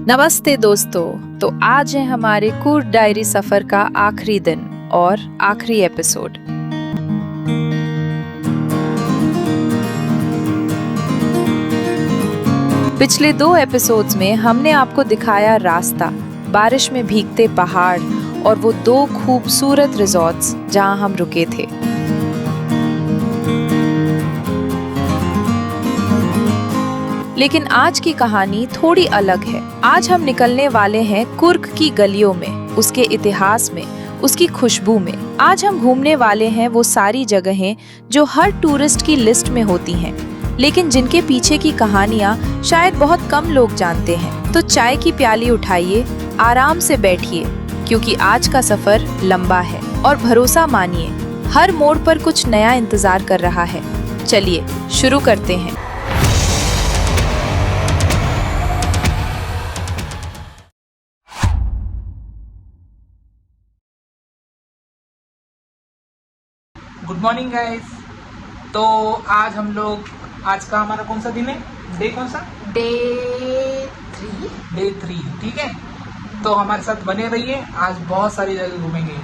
नमस्ते दोस्तों। तो आज है हमारे कूर्ग डायरी सफर का आखिरी दिन और आखिरी एपिसोड। पिछले 2 एपिसोड्स में हमने आपको दिखाया रास्ता, बारिश में भीगते पहाड़ और वो 2 खूबसूरत रिजॉर्ट्स जहां हम रुके थे। लेकिन आज की कहानी थोड़ी अलग है। आज हम निकलने वाले हैं कूर्ग की गलियों में, उसके इतिहास में, उसकी खुशबू में। आज हम घूमने वाले हैं वो सारी जगहें जो हर टूरिस्ट की लिस्ट में होती हैं, लेकिन जिनके पीछे की कहानियाँ शायद बहुत कम लोग जानते हैं। तो चाय की प्याली उठाइए, आराम से बैठिए, क्योंकि आज का सफर लंबा है और भरोसा मानिए, हर मोड़ पर कुछ नया इंतजार कर रहा है। चलिए शुरू करते हैं। Good morning guys. तो आज हम लोग, आज का हमारा कौन सा दिन है? डे कौन सा? डे 3, ठीक है। तो हमारे साथ बने रहिए, आज बहुत सारी जगह घूमेंगे।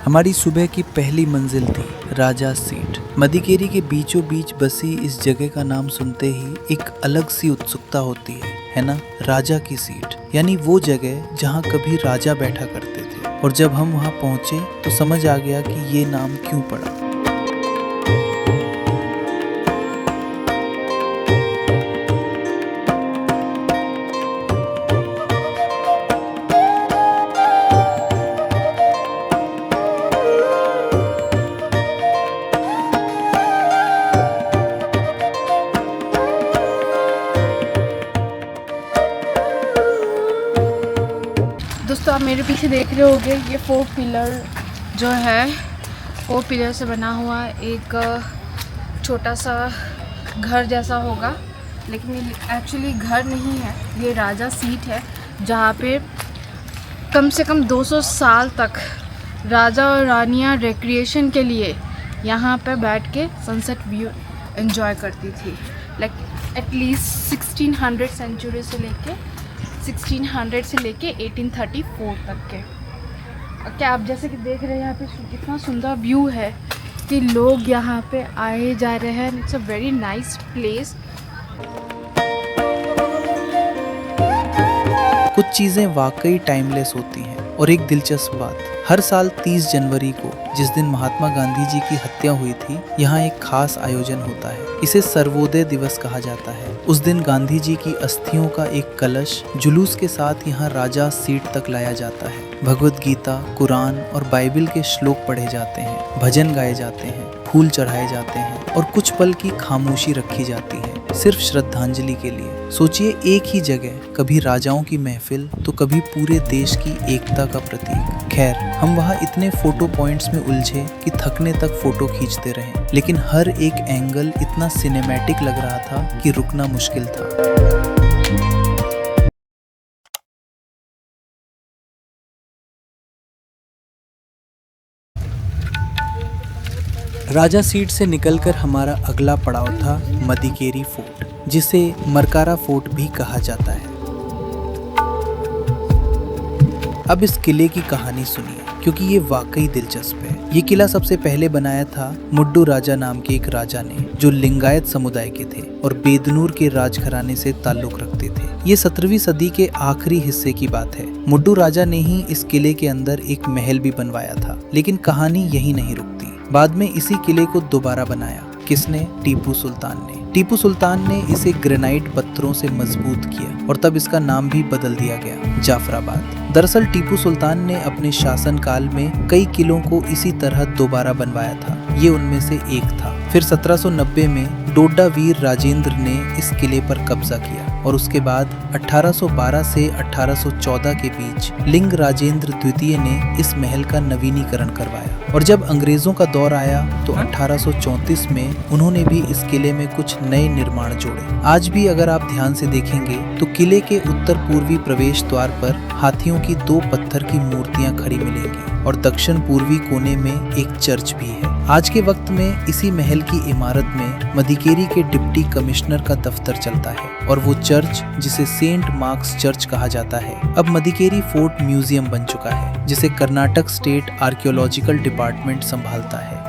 हमारी सुबह की पहली मंजिल थी राजा सीट। मदिकेरी के बीचों बीच बसी इस जगह का नाम सुनते ही एक अलग सी उत्सुकता होती है ना? राजा की सीट, यानी वो जगह जहाँ कभी राजा बैठा करते थे। और जब हम वहाँ पहुँचे तो समझ आ गया कि ये नाम क्यों पड़ा। दोस्तों, आप मेरे पीछे देख रहे होंगे, ये 4 पिलर जो है, 4 पिलर से बना हुआ एक छोटा सा घर जैसा होगा, लेकिन ये एक्चुअली घर नहीं है, ये राजा सीट है, जहाँ पे कम से कम 200 साल तक राजा और रानियाँ रिक्रिएशन के लिए यहाँ पे बैठ के सनसेट व्यू एंजॉय करती थी। लाइक एटलीस्ट 1600 सेंचुरी से लेके 1600 से लेके 1834 तक के। क्या आप जैसे कि देख रहे हैं, यहाँ पे कितना सुंदर व्यू है कि लोग यहाँ पे आए जा रहे हैं। It's a very nice place. कुछ चीज़ें वाकई टाइमलेस होती हैं। और एक दिलचस्प बात, हर साल 30 जनवरी को, जिस दिन महात्मा गांधी जी की हत्या हुई थी, यहाँ एक खास आयोजन होता है। इसे सर्वोदय दिवस कहा जाता है। उस दिन गांधी जी की अस्थियों का एक कलश जुलूस के साथ यहाँ राजा सीट तक लाया जाता है। भगवत गीता, कुरान और बाइबिल के श्लोक पढ़े जाते हैं, भजन गाए जाते हैं, फूल चढ़ाए जाते हैं और कुछ पल की खामोशी रखी जाती है, सिर्फ श्रद्धांजलि के लिए। सोचिए, एक ही जगह, कभी राजाओं की महफिल तो कभी पूरे देश की एकता का प्रतीक। खैर, हम वहाँ इतने फोटो पॉइंट्स में उलझे कि थकने तक फोटो खींचते रहे, लेकिन हर एक एंगल इतना सिनेमैटिक लग रहा था कि रुकना मुश्किल था। राजा सीट से निकलकर हमारा अगला पड़ाव था मदिकेरी फोर्ट, जिसे मरकारा फोर्ट भी कहा जाता है। अब इस किले की कहानी सुनिए, क्योंकि ये वाकई दिलचस्प है। ये किला सबसे पहले बनाया था मुड्डू राजा नाम के एक राजा ने, जो लिंगायत समुदाय के थे और बेदनूर के राजघराने से ताल्लुक रखते थे। ये 17वीं सदी के आखिरी हिस्से की बात है। मुड्डू राजा ने ही इस किले के अंदर एक महल भी बनवाया था। लेकिन कहानी यही नहीं रुकती। बाद में इसी किले को दोबारा बनाया। किसने? टीपू सुल्तान ने। टीपू सुल्तान ने इसे ग्रेनाइट पत्थरों से मजबूत किया और तब इसका नाम भी बदल दिया गया, जाफराबाद। दरअसल टीपू सुल्तान ने अपने शासनकाल में कई किलों को इसी तरह दोबारा बनवाया था। ये उनमें से एक था। फिर 1790 में डोडा वीर राजेंद्र ने इस किले पर कब्जा किया। और उसके बाद 1812 से 1814 के बीच लिंग राजेंद्र द्वितीय ने इस महल का नवीनीकरण करवाया और जब अंग्रेजों का दौर आया तो 1834 में उन्होंने भी इस किले में कुछ नए निर्माण जोड़े। आज भी अगर आप ध्यान से देखेंगे तो किले के उत्तर पूर्वी प्रवेश द्वार पर हाथियों की 2 पत्थर की मूर्तियां खड़ी मिलेंगी और दक्षिण पूर्वी कोने में एक चर्च भी है। आज के वक्त में इसी महल की इमारत में मदिकेरी के डिप्टी कमिश्नर का दफ्तर चलता है और वो चर्च जिसे सेंट मार्क्स चर्च कहा जाता है अब मदिकेरी फोर्ट म्यूजियम बन चुका है, जिसे कर्नाटक स्टेट आर्कियोलॉजिकल डिपार्टमेंट संभालता है।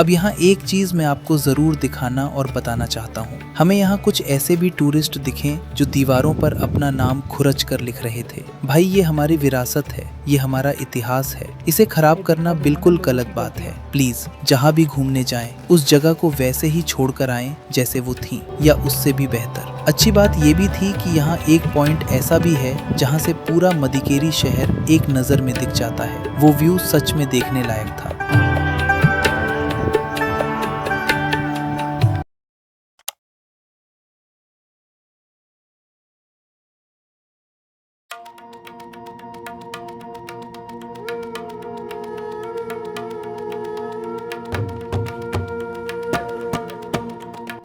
अब यहाँ एक चीज मैं आपको जरूर दिखाना और बताना चाहता हूँ। हमें यहाँ कुछ ऐसे भी टूरिस्ट दिखे जो दीवारों पर अपना नाम खुरच कर लिख रहे थे। भाई ये हमारी विरासत है, ये हमारा इतिहास है, इसे खराब करना बिल्कुल गलत बात है। प्लीज जहाँ भी घूमने जाएं, उस जगह को वैसे ही छोड़कर आएं जैसे वो थी या उससे भी बेहतर। अच्छी बात ये भी थी कि यहाँ एक पॉइंट ऐसा भी है जहाँ से पूरा मदिकेरी शहर एक नजर में दिख जाता है। वो व्यू सच में देखने लायक था।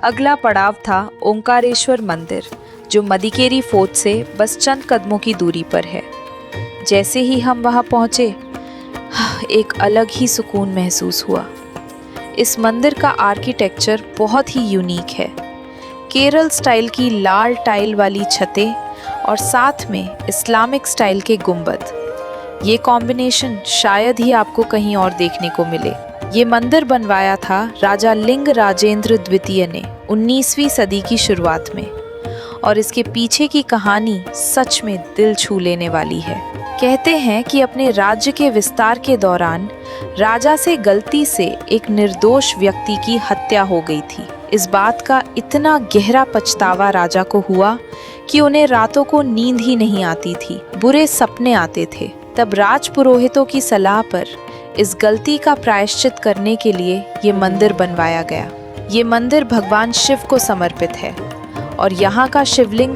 अगला पड़ाव था ओंकारेश्वर मंदिर, जो मदिकेरी फोर्ट से बस चंद कदमों की दूरी पर है। जैसे ही हम वहां पहुंचे, एक अलग ही सुकून महसूस हुआ। इस मंदिर का आर्किटेक्चर बहुत ही यूनिक है। केरल स्टाइल की लाल टाइल वाली छतें और साथ में इस्लामिक स्टाइल के गुंबद, ये कॉम्बिनेशन शायद ही आपको कहीं और देखने को मिले। ये मंदिर बनवाया था राजा लिंग राजेंद्र द्वितीय ने 19वीं सदी की शुरुआत में, और इसके पीछे की कहानी सच में दिल छू लेने वाली है। कहते हैं कि अपने राज्य के विस्तार के दौरान राजा से गलती से एक निर्दोष व्यक्ति की हत्या हो गई थी। इस बात का इतना गहरा पछतावा राजा को हुआ कि उन्हें रातों को नींद ही नहीं आती थी, बुरे सपने आते थे। तब राज पुरोहितों की सलाह पर इस गलती का प्रायश्चित करने के लिए ये मंदिर बनवाया गया। ये मंदिर भगवान शिव को समर्पित है और यहाँ का शिवलिंग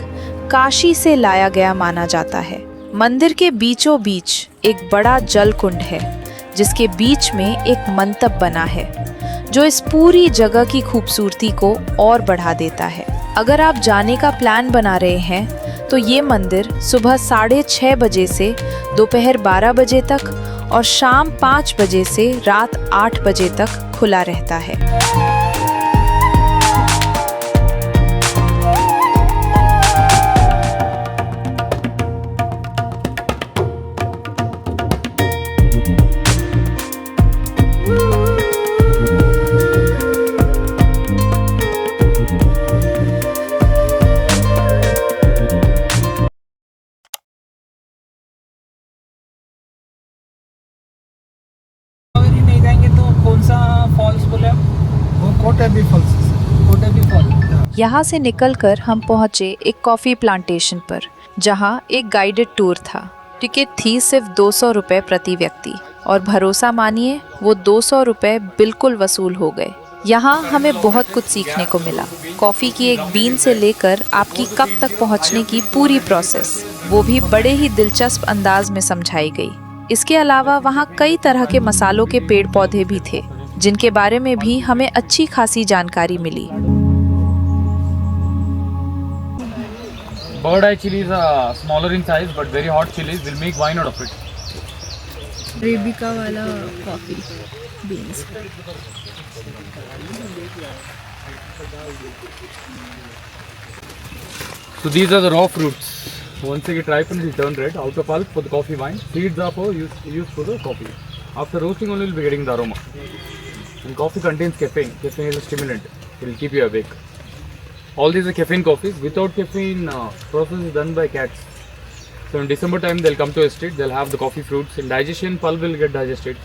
काशी से लाया गया माना जाता है। मंदिर के बीचों बीच एक बड़ा जल कुंड है, जिसके बीच में एक मंटप बना है, जो इस पूरी जगह की खूबसूरती को और बढ़ा देता है। अगर आप जाने का प्लान बना रहे हैं तो ये मंदिर सुबह 6:30 बजे से दोपहर 12 बजे तक और शाम 5 बजे से रात 8 बजे तक खुला रहता है। नहीं जाएंगे तो कौन सा फॉल्स बोले? वो कोटेबी फॉल्स। कोटेबी फॉल्स। यहाँ से निकलकर हम पहुँचे एक कॉफ़ी प्लांटेशन पर, जहाँ एक गाइडेड टूर था। टिकट थी सिर्फ 200 रुपये प्रति व्यक्ति, और भरोसा मानिए वो 200 रुपये बिल्कुल वसूल हो गए। यहाँ हमें बहुत कुछ सीखने को मिला। कॉफ़ी की एक बीन से लेकर आपकी कप तक पहुँचने की पूरी प्रोसेस, वो भी बड़े ही दिलचस्प अंदाज में समझाई गई। इसके अलावा वहाँ कई तरह के मसालों के पेड़ पौधे भी थे, जिनके बारे में भी हमें अच्छी खासी जानकारी मिली। Bird eye chilies are smaller in size but very hot chilies. We'll make wine out of it. Arabica वाला coffee beans. So these are the raw fruits. Once they get ripened, they turn red. Outer pulp for the coffee wine. Seeds are for used for the coffee. After roasting, only will be getting the aroma. And coffee contains caffeine. Caffeine is a stimulant. It will keep you awake. All these are caffeine coffees. Without caffeine, process is done by cats. So in December time, they'll come to estate. They'll have the coffee fruits. In digestion, pulp will get digested.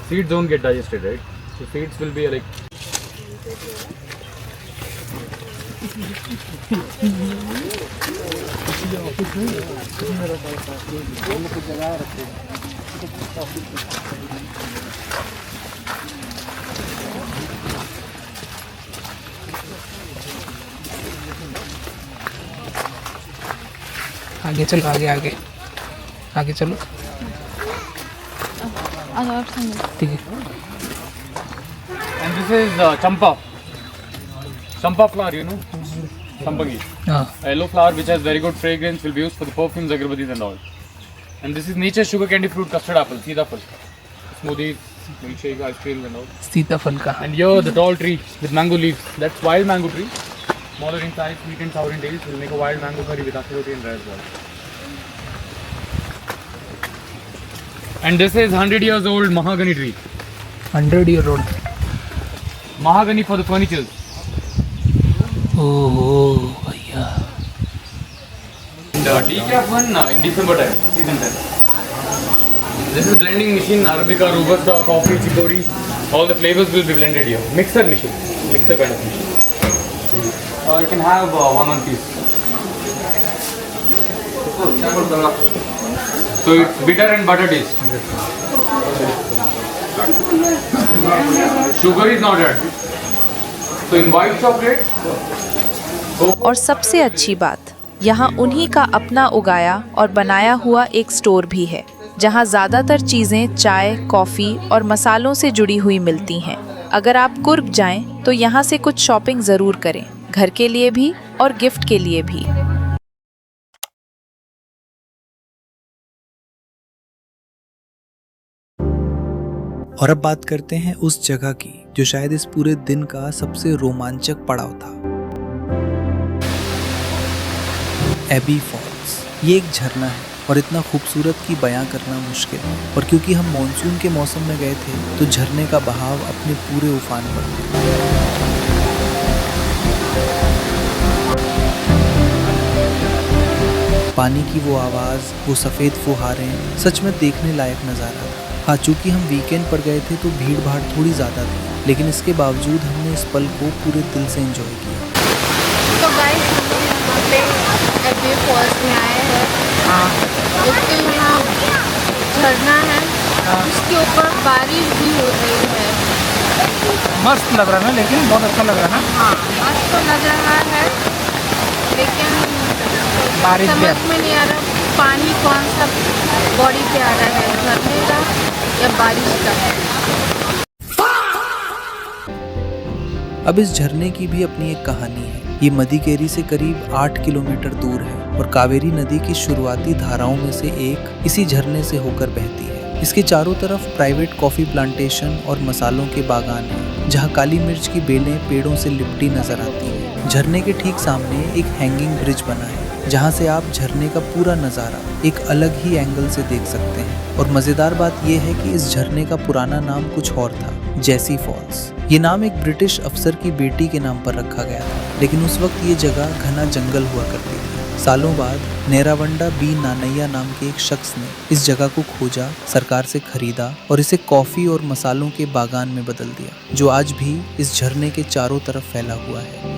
Seeds don't get digested, right? So seeds will be like. आगे चलो, आगे आगे आगे चलो, ठीक है। And this is champa flower, you know, champagi. हाँ, A yellow flower which has very good fragrance, will be used for the perfumes, agarbadis and all. And this is nature's sugar candy fruit custard apple, seetafal. Smoothies, milkshake, ice cream and all. सीताफल का। And here the tall tree with mango leaves, that's wild mango tree. Smaller in size, sweet and sour in taste, will make a wild mango curry with acidity and dry as well. And this is 100 years old mahogany tree. 100-year-old। Mahogany for the furniture. ओहो भैया। And decaf one in December time, season time. This is blending machine, Arabica, Robusta, coffee, chicory. All the flavors will be blended here. Mixer machine, mixer kind of machine. You can have one piece. So it's bitter and butter taste. Sugar is not added. So in white chocolate. और सबसे अच्छी बात, यहाँ उन्हीं का अपना उगाया और बनाया हुआ एक स्टोर भी है, जहाँ ज़्यादातर चीज़ें चाय, कॉफ़ी और मसालों से जुड़ी हुई मिलती हैं। अगर आप कुर्ग जाएं तो यहाँ से कुछ शॉपिंग ज़रूर करें, घर के लिए भी और गिफ्ट के लिए भी। और अब बात करते हैं उस जगह की जो शायद इस पूरे दिन का सबसे रोमांचक पड़ाव था। Abbey Falls. ये एक झरना है और इतना खूबसूरत कि बयां करना मुश्किल है। और क्योंकि हम मॉनसून के मौसम में गए थे तो झरने का बहाव अपने पूरे उफान पर था। पानी की वो आवाज़, वो सफ़ेद फुहारें, सच में देखने लायक नज़ारा था। हाँ, चूँकि हम वीकेंड पर गए थे तो भीड़ भाड़ थोड़ी ज़्यादा थी, लेकिन इसके बावजूद हमने इस पल को पूरे दिल से एंजॉय किया। तो गाइस, हम लोग यहाँ पे एबी फॉल्स में आए हैं। उसके यहाँ झरना है, उसके ऊपर बारिश भी हो रही है। मस्त लग रहा है ना, लेकिन बहुत अच्छा लग रहा है ना। हाँ, मस्त तो लग रहा है, लेकिन बारिश भी समझ में नहीं आ रहा पानी कौन सा बॉडी पे आ रहा है, झरने का या बारिश का। अब इस झरने की भी अपनी एक कहानी है। ये मदिकेरी से करीब 8 किलोमीटर दूर है और कावेरी नदी की शुरुआती धाराओं में से एक इसी झरने से होकर बहती है। इसके चारों तरफ प्राइवेट कॉफ़ी प्लांटेशन और मसालों के बागान हैं, जहाँ काली मिर्च की बेलें पेड़ों से लिपटी नजर आती हैं। झरने के ठीक सामने एक हैंगिंग ब्रिज बना है, जहाँ से आप झरने का पूरा नज़ारा एक अलग ही एंगल से देख सकते हैं। और मज़ेदार बात यह है कि इस झरने का पुराना नाम कुछ और था, जेसी फॉल्स। ये नाम एक ब्रिटिश अफसर की बेटी के नाम पर रखा गया था, लेकिन उस वक्त ये जगह घना जंगल हुआ करती थी। सालों बाद नेरावंडा बी नानैया नाम के एक शख्स ने इस जगह को खोजा, सरकार से खरीदा और इसे कॉफ़ी और मसालों के बागान में बदल दिया, जो आज भी इस झरने के चारों तरफ फैला हुआ है।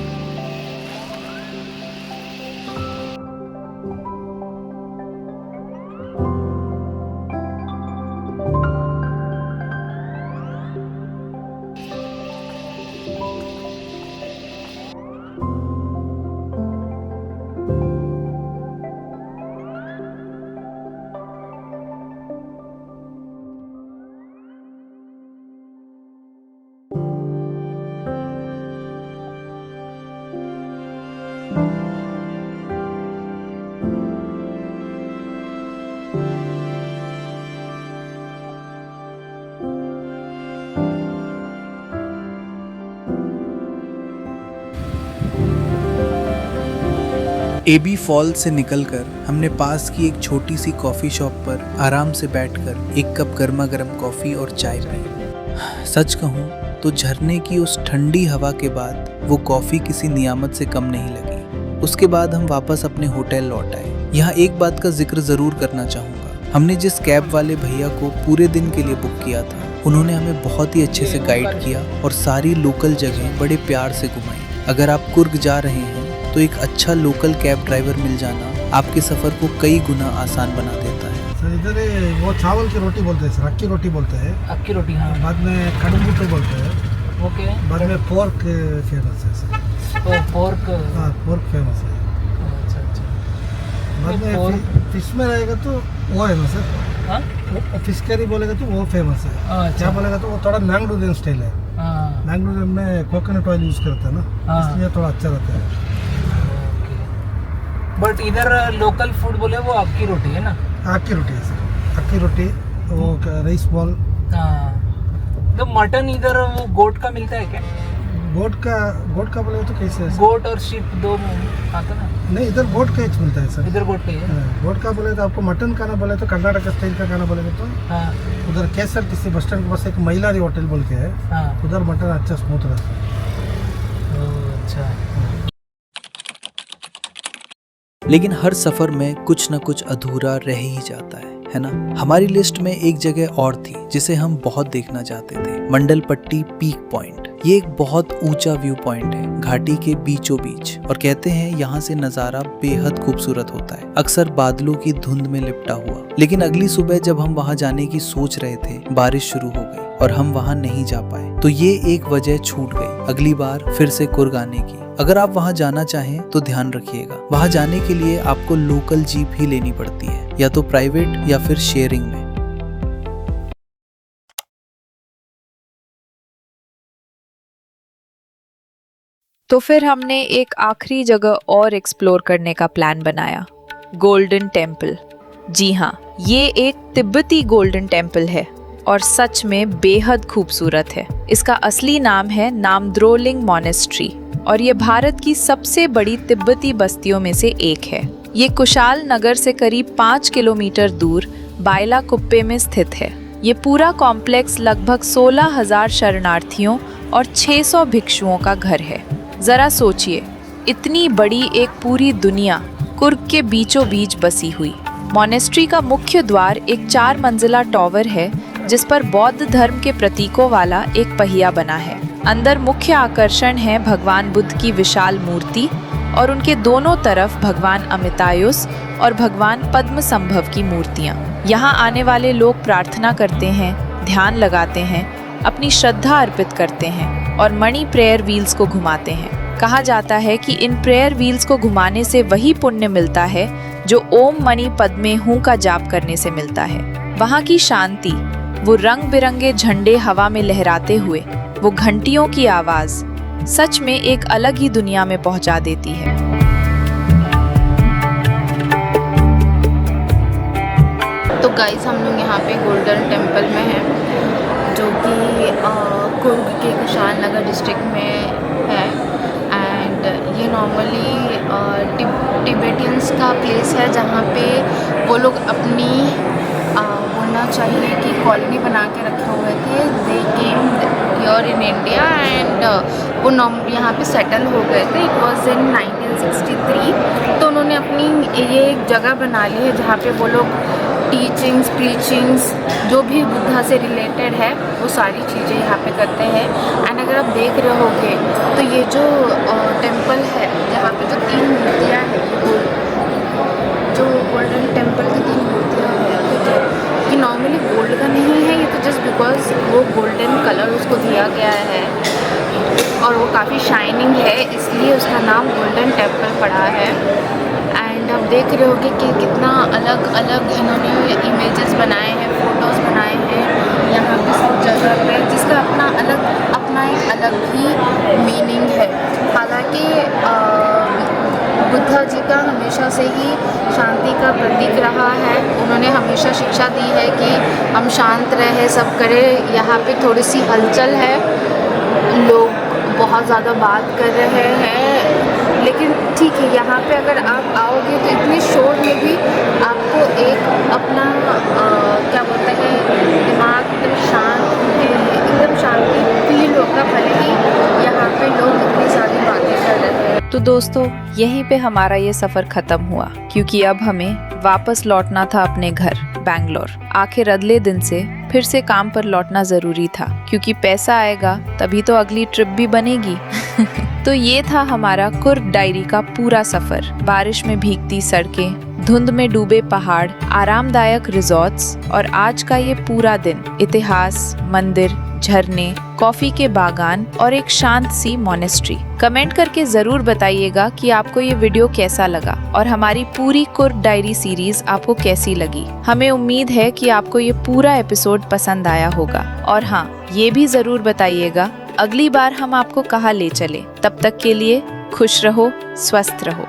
एबी फॉल्स से निकलकर हमने पास की एक छोटी सी कॉफ़ी शॉप पर आराम से बैठकर एक कप गर्मा गर्म कॉफ़ी और चाय पी। सच कहूँ तो झरने की उस ठंडी हवा के बाद वो कॉफ़ी किसी नियामत से कम नहीं लगी। उसके बाद हम वापस अपने होटल लौट आए। यहाँ एक बात का जिक्र ज़रूर करना चाहूँगा। हमने जिस कैब वाले भैया को पूरे दिन के लिए बुक किया था, उन्होंने हमें बहुत ही अच्छे से गाइड किया और सारी लोकल जगह बड़े प्यार से घुमाई। अगर आप कुर्ग जा रहे हैं तो एक अच्छा लोकल कैब ड्राइवर मिल जाना आपके सफ़र को कई गुना आसान बना देता है। इधर वो चावल की रोटी बोलते हैं सर, अक्की रोटी बोलते हैं। अक्की रोटी, हाँ। बाद में कड़बूटे बोलते हैं। ओके। बाद में पोर्क फेमस है सर। तो पोर्क। हाँ, पोर्क फेमस है। अच्छा अच्छा। बाद में पोर्क। फिश में रहेगा तो वो है ना सर, हाँ फिश करी बोलेगा तो वो फेमस है। अच्छा। क्या बोलेगा तो वो थोड़ा मैंगलोरियन स्टाइल है। हाँ। मैंगलोरियन में कोकोनट ऑयल यूज़ करता है ना, हाँ। इसलिए थोड़ा अच्छा रहता है। बट इधर लोकल फूड बोले वो अक्की रोटी है ना? अक्की रोटी है सर, अक्की रोटी, वो राइस बॉल। हाँ। तो मटन इधर वो गोट का मिलता है क्या? गोट का बोले तो कैसे है सर? गोट और शीप दो आता ना? नहीं, इधर गोट का ही मिलता है सर। इधर गोट का ही है। हाँ, गोट का बोले तो आपको मटन खाना बोले तो कर्नाटक स्टाइल का खाना बोलेगा तो हाँ उधर KSRTC बस स्टैंड के पास एक महिलारी होटल बोल के है, हाँ। उधर मटन अच्छा स्मूथ रहता है। ओह, अच्छा। लेकिन हर सफर में कुछ न कुछ अधूरा रह ही जाता है ना। हमारी लिस्ट में एक जगह और थी जिसे हम बहुत देखना चाहते थे, मंडलपट्टी पीक पॉइंट। ये एक बहुत ऊंचा व्यू पॉइंट है घाटी के बीचों बीच, और कहते हैं यहाँ से नज़ारा बेहद खूबसूरत होता है, अक्सर बादलों की धुंध में लिपटा हुआ। लेकिन अगली सुबह जब हम वहाँ जाने की सोच रहे थे, बारिश शुरू हो गई और हम वहाँ नहीं जा पाए। तो ये एक वजह छूट गई अगली बार फिर से कुर्ग आने की। अगर आप वहाँ जाना चाहें तो ध्यान रखिएगा, वहाँ जाने के लिए आपको लोकल जीप ही लेनी पड़ती है, या तो प्राइवेट या फिर शेयरिंग में। तो फिर हमने एक आखिरी जगह और एक्सप्लोर करने का प्लान बनाया, गोल्डन टेम्पल। जी हाँ, ये एक तिब्बती गोल्डन टेम्पल है और सच में बेहद खूबसूरत है। इसका असली नाम है नामद्रोलिंग मॉनेस्ट्री और ये भारत की सबसे बड़ी तिब्बती बस्तियों में से एक है। ये कुशाल नगर से करीब 5 किलोमीटर दूर बायला कुप्पे में स्थित है। ये पूरा कॉम्प्लेक्स लगभग 16,000 शरणार्थियों और 600 भिक्षुओं का घर है। जरा सोचिए, इतनी बड़ी एक पूरी दुनिया कुर्ग के बीचों बीच बसी हुई। मॉनेस्ट्री का मुख्य द्वार एक 4 मंजिला टॉवर है जिस पर बौद्ध धर्म के प्रतीकों वाला एक पहिया बना है। अंदर मुख्य आकर्षण है भगवान बुद्ध की विशाल मूर्ति और उनके दोनों तरफ भगवान अमितायुस और भगवान पद्मसंभव की मूर्तियाँ। यहाँ आने वाले लोग प्रार्थना करते हैं, ध्यान लगाते हैं, अपनी श्रद्धा अर्पित करते हैं और मणि प्रेयर व्हील्स को घुमाते हैं। कहा जाता है कि इन प्रेयर व्हील्स को घुमाने से वही पुण्य मिलता है जो ओम मणि पद्मे हूँ का जाप करने से मिलता है। वहाँ की शांति, वो रंग बिरंगे झंडे हवा में लहराते हुए, वो घंटियों की आवाज सच में एक अलग ही दुनिया में पहुंचा देती है। तो गाइस, हम लोग यहाँ पे गोल्डन टेम्पल में हैं, जो कि कुर्ग के कुशाल नगर डिस्ट्रिक्ट में है। एंड ये नॉर्मली टिबेटियंस का प्लेस है जहाँ पे वो लोग अपनी बोलना चाहिए कि कॉलोनी बना के रखे हुए थे। They came here in India and वो यहाँ पे सेटल हो गए थे। It was in 1963। तो उन्होंने अपनी ये एक जगह बना ली है जहाँ पे वो लोग टीचिंग्स, प्रीचिंग्स, जो भी बुद्धा से रिलेटेड है वो सारी चीज़ें यहाँ पे करते हैं। एंड अगर आप देख रहे होगे तो ये जो टेम्पल है जहाँ पे जो 3 मूर्तियाँ हैं, जो गोल्डन टेम्पल की 3 मूर्तियाँ हैं, ठीक है, कि नॉर्मली गोल्ड का नहीं है, ये तो जस्ट बिकॉज वो गोल्डन कलर उसको दिया गया है और वो काफ़ी शाइनिंग है, इसलिए उसका नाम गोल्डन टेम्पल पड़ा है। एंड आप देख रहे होगे कि कितना अलग अलग इन्होंने इमेजेस बनाए हैं, फोटोज़ बनाए हैं यहाँ पे सब जगह पे, जिसका अपना एक अलग ही मीनिंग है। हालांकि बुद्धा जी का हमेशा से ही शांति का प्रतीक रहा है। उन्होंने हमेशा शिक्षा दी है कि हम शांत रहे, सब करें। यहाँ पे थोड़ी सी हलचल है, लोग बहुत ज़्यादा बात कर रहे हैं, लेकिन ठीक है, यहाँ पे अगर आप आओगे तो इतने शोर में भी आपको एक अपना क्या बोलते हैं, दिमाग एकदम शांति फील होगा, भले ही यहाँ पे लोग इतनी सारी बातें कर रहे हैं। तो दोस्तों, यहीं पे हमारा ये सफ़र ख़त्म हुआ, क्योंकि अब हमें वापस लौटना था अपने घर बैंगलोर। आखिर अगले दिन से फिर से काम पर लौटना ज़रूरी था, क्योंकि पैसा आएगा तभी तो अगली ट्रिप भी बनेगी। तो ये था हमारा कुर्ग डायरी का पूरा सफ़र। बारिश में भीगती सड़कें, धुंध में डूबे पहाड़, आरामदायक रिजॉर्ट्स और आज का ये पूरा दिन इतिहास, मंदिर, झरने, कॉफी के बागान और एक शांत सी मोनेस्ट्री। कमेंट करके जरूर बताइएगा कि आपको ये वीडियो कैसा लगा और हमारी पूरी कुर्क डायरी सीरीज आपको कैसी लगी। हमें उम्मीद है कि आपको ये पूरा एपिसोड पसंद आया होगा। और हाँ, ये भी जरूर बताइएगा अगली बार हम आपको कहाँ ले चले। तब तक के लिए खुश रहो, स्वस्थ रहो।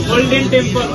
Golden Temple.